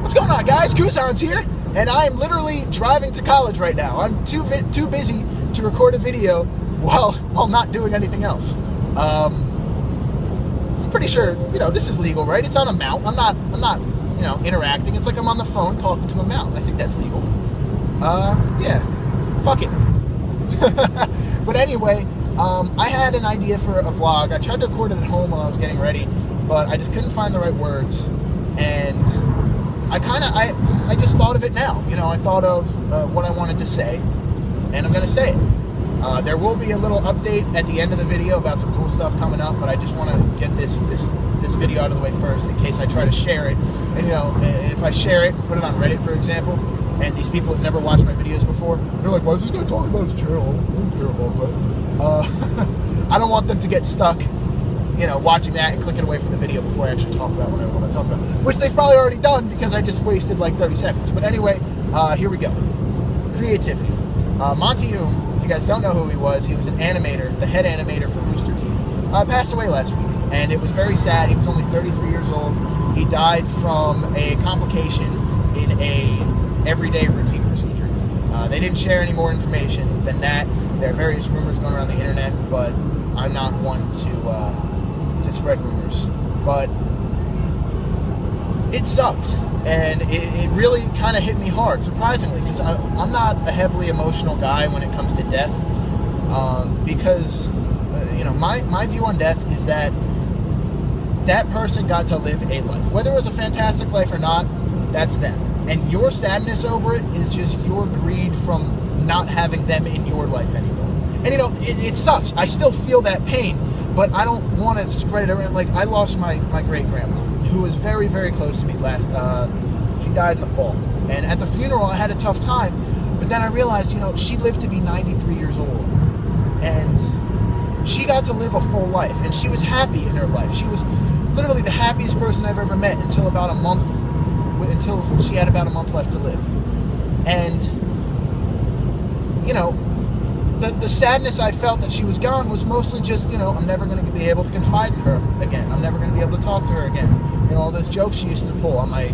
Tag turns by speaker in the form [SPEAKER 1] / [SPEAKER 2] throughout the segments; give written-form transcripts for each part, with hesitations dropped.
[SPEAKER 1] What's going on, guys? Kuzan's here, and I'm literally driving to college right now. I'm too busy to record a video while not doing anything else. I'm pretty sure, this is legal, right? It's on a mount. I'm not, interacting. It's like I'm on the phone talking to a mount. I think that's legal. Yeah, fuck it. But anyway, I had an idea for a vlog. I tried to record it at home while I was getting ready, but I just couldn't find the right words, and I just thought of it now. I thought of what I wanted to say, and I'm going to say it. There will be a little update at the end of the video about some cool stuff coming up, but I just want to get this video out of the way first in case I try to share it. And if I share it and put it on Reddit, for example, and these people have never watched my videos before, they're like, why is this guy talking about his channel? I don't care about that. I don't want them to get stuck watching that and clicking away from the video before I actually talk about what I want to talk about, which they've probably already done because I just wasted like 30 seconds. But anyway, here we go. Creativity. Monty Oum, if you guys don't know who he was an animator, the head animator for Rooster Teeth. Passed away last week, and it was very sad. He was only 33 years old. He died from a complication in a everyday routine procedure. They didn't share any more information than that. There are various rumors going around the internet, but I'm not one to spread rumors. But it sucked, and it really kind of hit me hard, surprisingly, because I'm not a heavily emotional guy when it comes to death, because my view on death is that person got to live a life. Whether it was a fantastic life or not, that's them. And your sadness over it is just your greed from not having them in your life anymore. And it sucks. I still feel that pain, but I don't want to spread it around. Like, I lost my great-grandma, who was very, very close to me she died in the fall. And at the funeral, I had a tough time, but then I realized, she lived to be 93 years old. And she got to live a full life, and she was happy in her life. She was literally the happiest person I've ever met until she had about a month left to live. And the sadness I felt that she was gone was mostly just, I'm never going to be able to confide in her again. I'm never going to be able to talk to her again. All those jokes she used to pull on my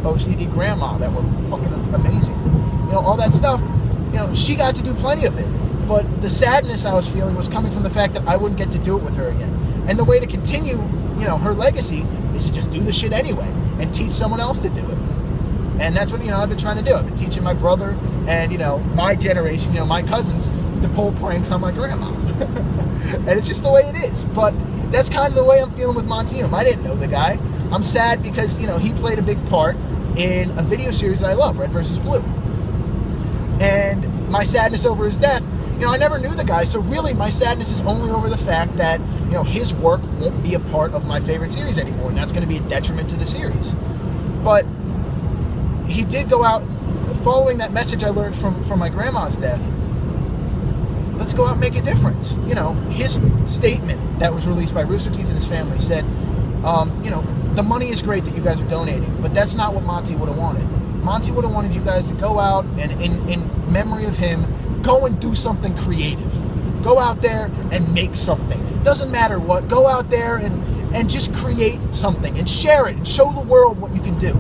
[SPEAKER 1] OCD grandma that were fucking amazing. All that stuff, she got to do plenty of it. But the sadness I was feeling was coming from the fact that I wouldn't get to do it with her again. And the way to continue, her legacy is to just do the shit anyway and teach someone else to do it. And that's what, I've been trying to do. I've been teaching my brother and, my generation, my cousins, to pull pranks on my grandma. And it's just the way it is. But that's kind of the way I'm feeling with Monty Oum. I didn't know the guy. I'm sad because, he played a big part in a video series that I love, Red vs. Blue. And my sadness over his death, I never knew the guy, so really my sadness is only over the fact that, his work won't be a part of my favorite series anymore, and that's going to be a detriment to the series. But he did go out, following that message I learned from my grandma's death, let's go out and make a difference. His statement that was released by Rooster Teeth and his family said, the money is great that you guys are donating, but that's not what Monty would have wanted. Monty would have wanted you guys to go out and, in memory of him, go and do something creative. Go out there and make something. Doesn't matter what. Go out there and just create something and share it and show the world what you can do.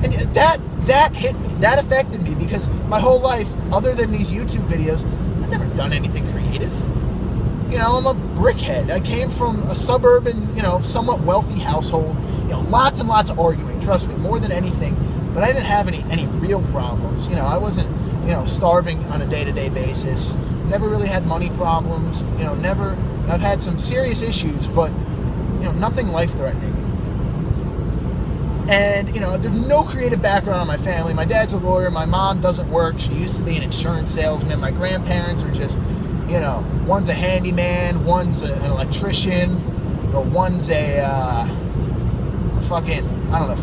[SPEAKER 1] And that hit me. That affected me because my whole life, other than these YouTube videos, I've never done anything creative. I'm a brickhead. I came from a suburban, somewhat wealthy household. Lots and lots of arguing, trust me, more than anything. But I didn't have any real problems. I wasn't, starving on a day-to-day basis. Never really had money problems. I've had some serious issues, but, nothing life-threatening. And, there's no creative background on my family. My dad's a lawyer. My mom doesn't work. She used to be an insurance salesman. My grandparents are just, one's a handyman, one's an electrician, or one's a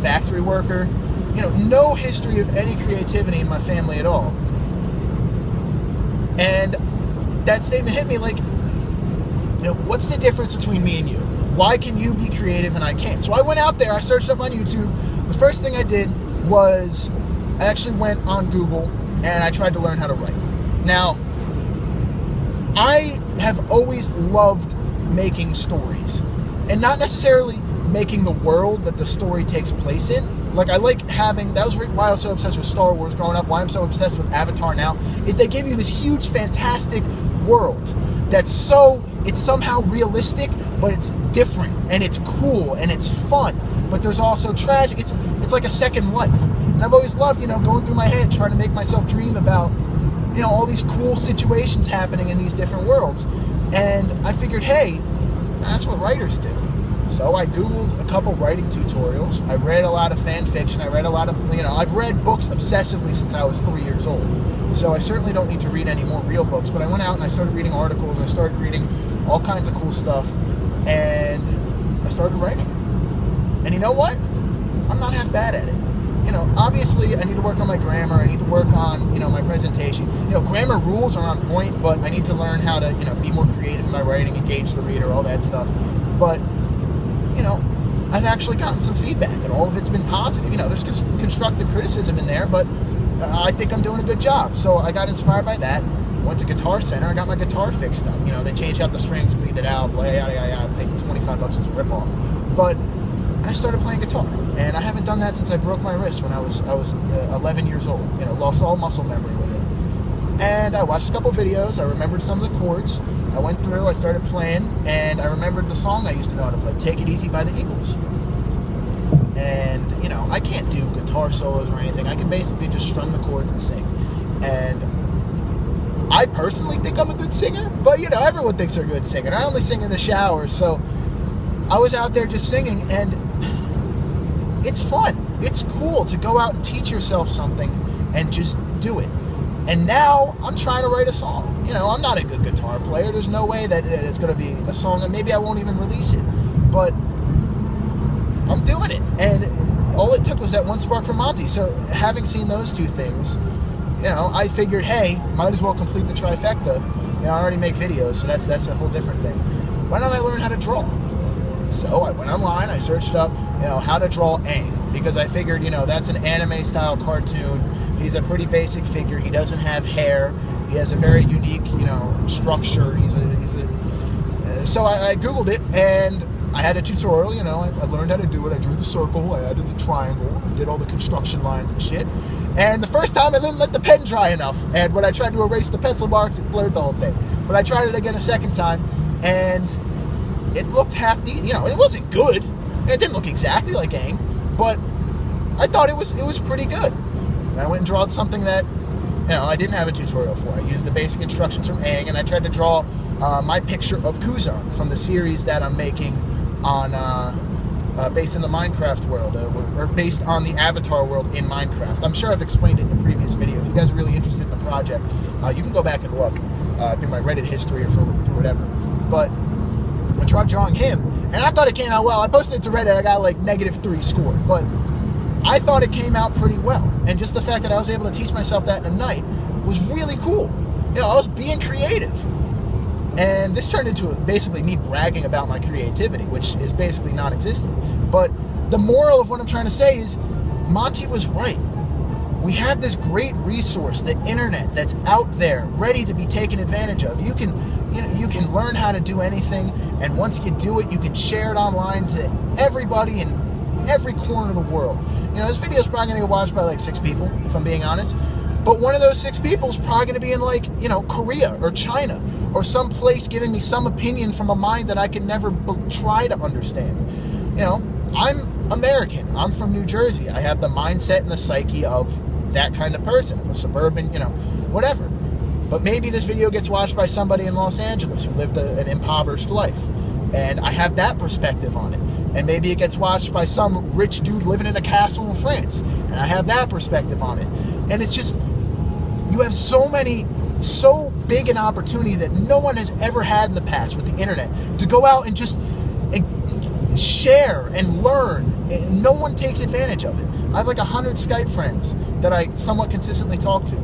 [SPEAKER 1] factory worker. No history of any creativity in my family at all. And that statement hit me like, what's the difference between me and you? Why can you be creative and I can't? So I went out there, I searched up on YouTube. The first thing I did was I actually went on Google and I tried to learn how to write. Now, I have always loved making stories. And not necessarily making the world that the story takes place in. Like, I like having, that was why I was so obsessed with Star Wars growing up, why I'm so obsessed with Avatar now, is they give you this huge, fantastic world that's it's somehow realistic, but it's different, and it's cool, and it's fun, but there's also tragic. It's like a second life. And I've always loved, going through my head, trying to make myself dream about, all these cool situations happening in these different worlds. And I figured, hey, that's what writers do. So I Googled a couple writing tutorials. I read a lot of fan fiction. I read a lot of, I've read books obsessively since I was 3 years old. So I certainly don't need to read any more real books. But I went out and I started reading articles. I started reading all kinds of cool stuff. And I started writing. And you know what? I'm not half bad at it. Obviously I need to work on my grammar. I need to work on, my presentation. Grammar rules are on point, but I need to learn how to, be more creative in my writing, engage the reader, all that stuff. But I've actually gotten some feedback, and all of it's been positive. There's constructive criticism in there, but I think I'm doing a good job. So I got inspired by that. Went to Guitar Center. I got my guitar fixed up. They changed out the strings, cleaned it out, yada, yada, yada. I paid $25 as a ripoff. But I started playing guitar, and I haven't done that since I broke my wrist when I was 11 years old. Lost all muscle memory with it. And I watched a couple videos. I remembered some of the chords. I went through, I started playing, and I remembered the song I used to know how to play, Take It Easy by the Eagles. And, I can't do guitar solos or anything. I can basically just strum the chords and sing. And I personally think I'm a good singer, but, everyone thinks they're a good singer. I only sing in the shower, so I was out there just singing, and it's fun. It's cool to go out and teach yourself something and just do it. And now I'm trying to write a song. I'm not a good guitar player. There's no way that it's going to be a song, and maybe I won't even release it. But I'm doing it. And all it took was that one spark from Monty. So having seen those two things, I figured, hey, might as well complete the trifecta. I already make videos, so that's a whole different thing. Why don't I learn how to draw? So I went online, I searched up, how to draw Aang, because I figured, that's an anime-style cartoon. He's a pretty basic figure. He doesn't have hair. He has a very unique, structure. So I Googled it, and I had a tutorial. I learned how to do it. I drew the circle. I added the triangle. I did all the construction lines and shit. And the first time, I didn't let the pen dry enough. And when I tried to erase the pencil marks, it blurred the whole thing. But I tried it again a second time, and it looked half decent. It wasn't good. It didn't look exactly like Aang, but I thought it was pretty good. And I went and drawed something that, I didn't have a tutorial for. I used the basic instructions from Aang, and I tried to draw my picture of Kuzan from the series that I'm making on, based in the Minecraft world, or based on the Avatar world in Minecraft. I'm sure I've explained it in the previous video. If you guys are really interested in the project, you can go back and look through my Reddit history or through whatever. But I tried drawing him, and I thought it came out well. I posted it to Reddit. I got like -3 score, but I thought it came out pretty well. And just the fact that I was able to teach myself that in a night was really cool. I was being creative. And this turned into basically me bragging about my creativity, which is basically non-existent. But the moral of what I'm trying to say is, Monty was right. We have this great resource, the internet, that's out there, ready to be taken advantage of. You can learn how to do anything, and once you do it, you can share it online to everybody in every corner of the world. This video is probably going to get watched by like 6 people, if I'm being honest. But one of those 6 people is probably going to be in like, Korea or China or some place giving me some opinion from a mind that I could never try to understand. I'm American. I'm from New Jersey. I have the mindset and the psyche of that kind of person, a suburban, whatever. But maybe this video gets watched by somebody in Los Angeles who lived an impoverished life, and I have that perspective on it. And maybe it gets watched by some rich dude living in a castle in France, and I have that perspective on it. And it's just, you have so big an opportunity that no one has ever had in the past with the internet, to go out and just share and learn, and no one takes advantage of it. I have like 100 Skype friends that I somewhat consistently talk to.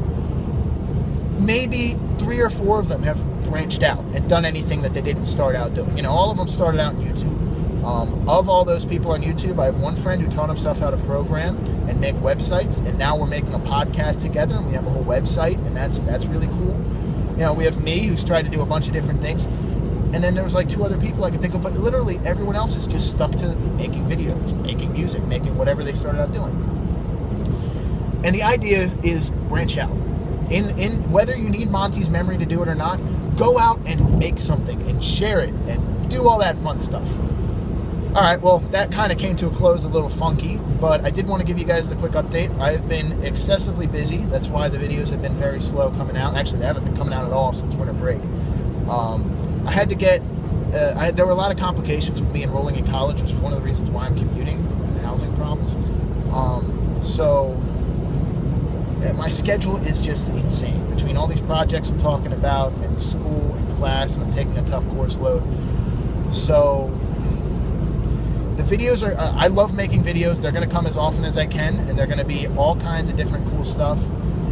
[SPEAKER 1] Maybe 3 or 4 of them have branched out and done anything that they didn't start out doing. All of them started out on YouTube. Of all those people on YouTube, I have one friend who taught himself how to program and make websites, and now we're making a podcast together, and we have a whole website, and that's really cool. We have me, who's tried to do a bunch of different things. And then there was like 2 other people I could think of, but literally everyone else is just stuck to making videos, making music, making whatever they started out doing. And the idea is branch out. In whether you need Monty's memory to do it or not, go out and make something and share it and do all that fun stuff. All right, well, that kind of came to a close a little funky, but I did want to give you guys the quick update. I've been excessively busy. That's why the videos have been very slow coming out. Actually, they haven't been coming out at all since winter break. I had to get, there were a lot of complications with me enrolling in college, which is one of the reasons why I'm commuting, and housing problems. So my schedule is just insane. Between all these projects I'm talking about, and school and class, and I'm taking a tough course load. So the videos are, I love making videos. They're going to come as often as I can, and they're going to be all kinds of different cool stuff,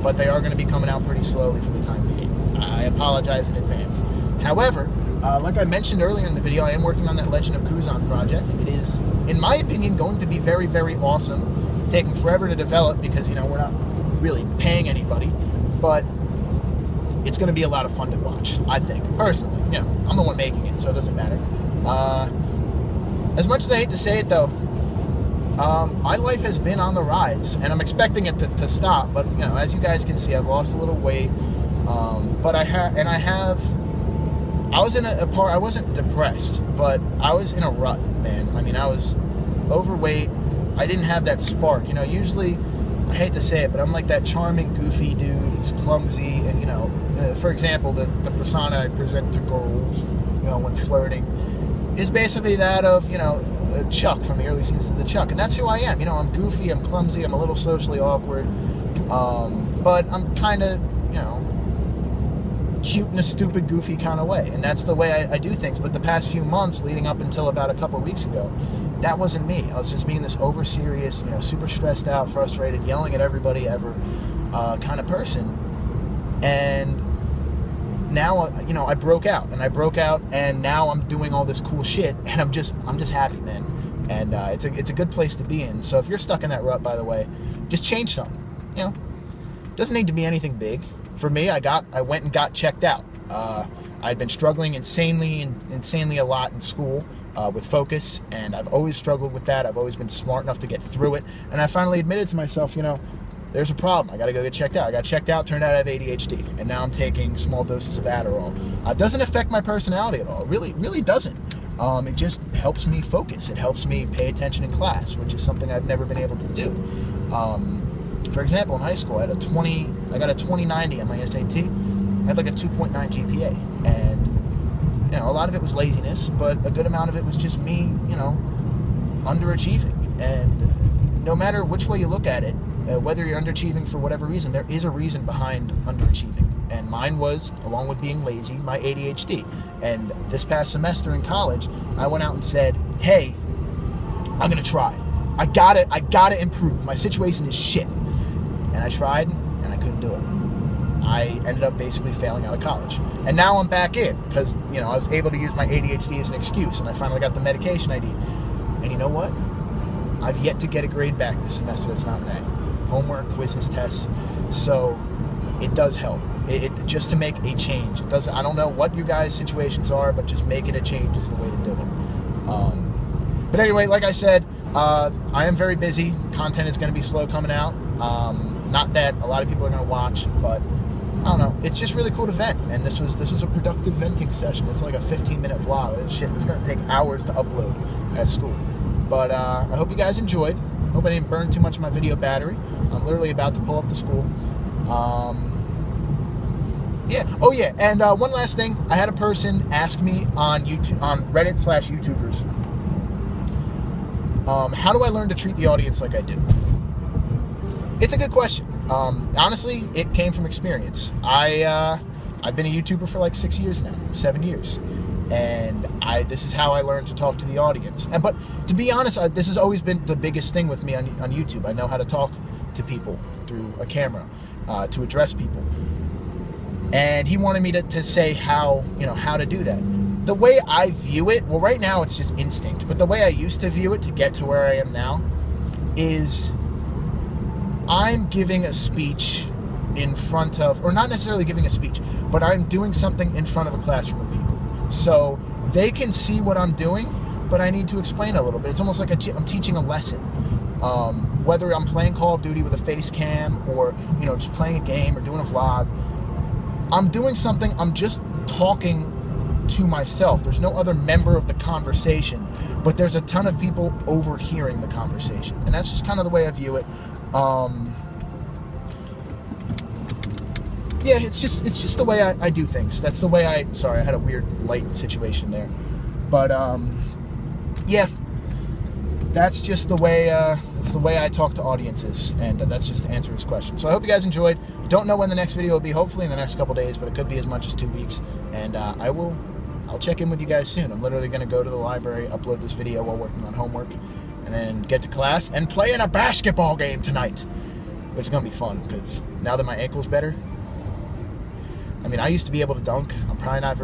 [SPEAKER 1] but they are going to be coming out pretty slowly for the time being. I apologize in advance. However, like I mentioned earlier in the video, I am working on that Legend of Kuzan project. It is, in my opinion, going to be very, very awesome. It's taking forever to develop because, you know, we're not really paying anybody, but it's going to be a lot of fun to watch, I think, personally. You know, I'm the one making it, so it doesn't matter. As much as I hate to say it, though, my life has been on the rise, and I'm expecting it to stop, but, you know, as you guys can see, I've lost a little weight, but I was in a part, I wasn't depressed, but I was in a rut, man. I mean, I was overweight. I didn't have that spark. You know, usually, I hate to say it, but I'm like that charming, goofy dude who's clumsy, and, you know, for example, the persona I present to girls, you know, when flirting, is basically that of, you know, Chuck from the early seasons of Chuck, and that's who I am. You know, I'm goofy, I'm clumsy, I'm a little socially awkward, but I'm kind of, you know, cute in a stupid, goofy kind of way, and that's the way I do things. But the past few months, leading up until about a couple of weeks ago, that wasn't me. I was just being this over-serious, you know, super stressed out, frustrated, yelling at everybody ever kind of person. And now, you know, I broke out, and now I'm doing all this cool shit, and I'm just happy, man. And it's a good place to be in. So if you're stuck in that rut, by the way, just change something. You know, it doesn't need to be anything big. For me, I went and got checked out. I'd been struggling insanely a lot in school with focus, and I've always struggled with that. I've always been smart enough to get through it, and I finally admitted to myself, you know, there's a problem. I got to go get checked out. I got checked out, turned out I have ADHD, and now I'm taking small doses of Adderall. It doesn't affect my personality at all. It really doesn't. It just helps me focus. It helps me pay attention in class, which is something I've never been able to do. For example, in high school, I got a 2090 on my SAT. I had like a 2.9 GPA, and, you know, a lot of it was laziness, but a good amount of it was just me, you know, underachieving. And no matter which way you look at it, whether you're underachieving for whatever reason, there is a reason behind underachieving. And mine was, along with being lazy, my ADHD. And this past semester in college, I went out and said, hey, I'm gonna try. I gotta improve. My situation is shit. And I tried, and I couldn't do it. I ended up basically failing out of college. And now I'm back in, because, you know, I was able to use my ADHD as an excuse, and I finally got the medication I need. And you know what? I've yet to get a grade back this semester that's not an A. Homework, quizzes, tests. So it does help. It just to make a change. It does. I don't know what you guys' situations are, but just making a change is the way to do it. But anyway, like I said, I am very busy. Content is going to be slow coming out. Not that a lot of people are going to watch, but I don't know. It's just really cool to vent, and this was a productive venting session. It's like a 15-minute vlog. Shit, it's going to take hours to upload at school. But I hope you guys enjoyed. Hope I didn't burn too much of my video battery. I'm literally about to pull up to school. Yeah. Oh yeah. And one last thing, I had a person ask me on YouTube, on Reddit/YouTubers, how do I learn to treat the audience like I do? It's a good question. Honestly, it came from experience. I've been a YouTuber for like 6 years now, 7 years, and this is how I learned to talk to the audience. But to be honest, this has always been the biggest thing with me on YouTube. I know how to talk to people through a camera, to address people. And he wanted me to say how to do that. The way I view it, well, right now it's just instinct, but the way I used to view it to get to where I am now is I'm giving a speech in front of, or not necessarily giving a speech, but I'm doing something in front of a classroom of people. So they can see what I'm doing, but I need to explain a little bit. It's almost like I'm teaching a lesson. Whether I'm playing Call of Duty with a face cam or, you know, just playing a game or doing a vlog, I'm doing something. I'm just talking to myself. There's no other member of the conversation, but there's a ton of people overhearing the conversation, and that's just kind of the way I view it. Yeah, it's just the way I do things. That's the way sorry, I had a weird light situation there, but yeah, that's just the way it's the way I talk to audiences, and that's just to answer his question. So I hope you guys enjoyed. Don't know when the next video will be. Hopefully in the next couple days, but it could be as much as 2 weeks. And I'll check in with you guys soon. I'm literally going to go to the library, upload this video while working on homework, and then get to class and play in a basketball game tonight, which is going to be fun because now that my ankle's better. I mean, I used to be able to dunk. I'm probably not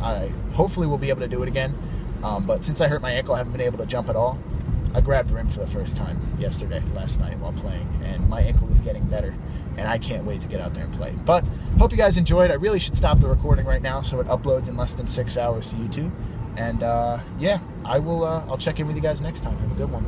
[SPEAKER 1] I hopefully will be able to do it again. But since I hurt my ankle, I haven't been able to jump at all. I grabbed the rim for the first time last night while playing, and my ankle is getting better, and I can't wait to get out there and play. But hope you guys enjoyed. I really should stop the recording right now so it uploads in less than 6 hours to YouTube. And yeah, I'll check in with you guys next time. Have a good one.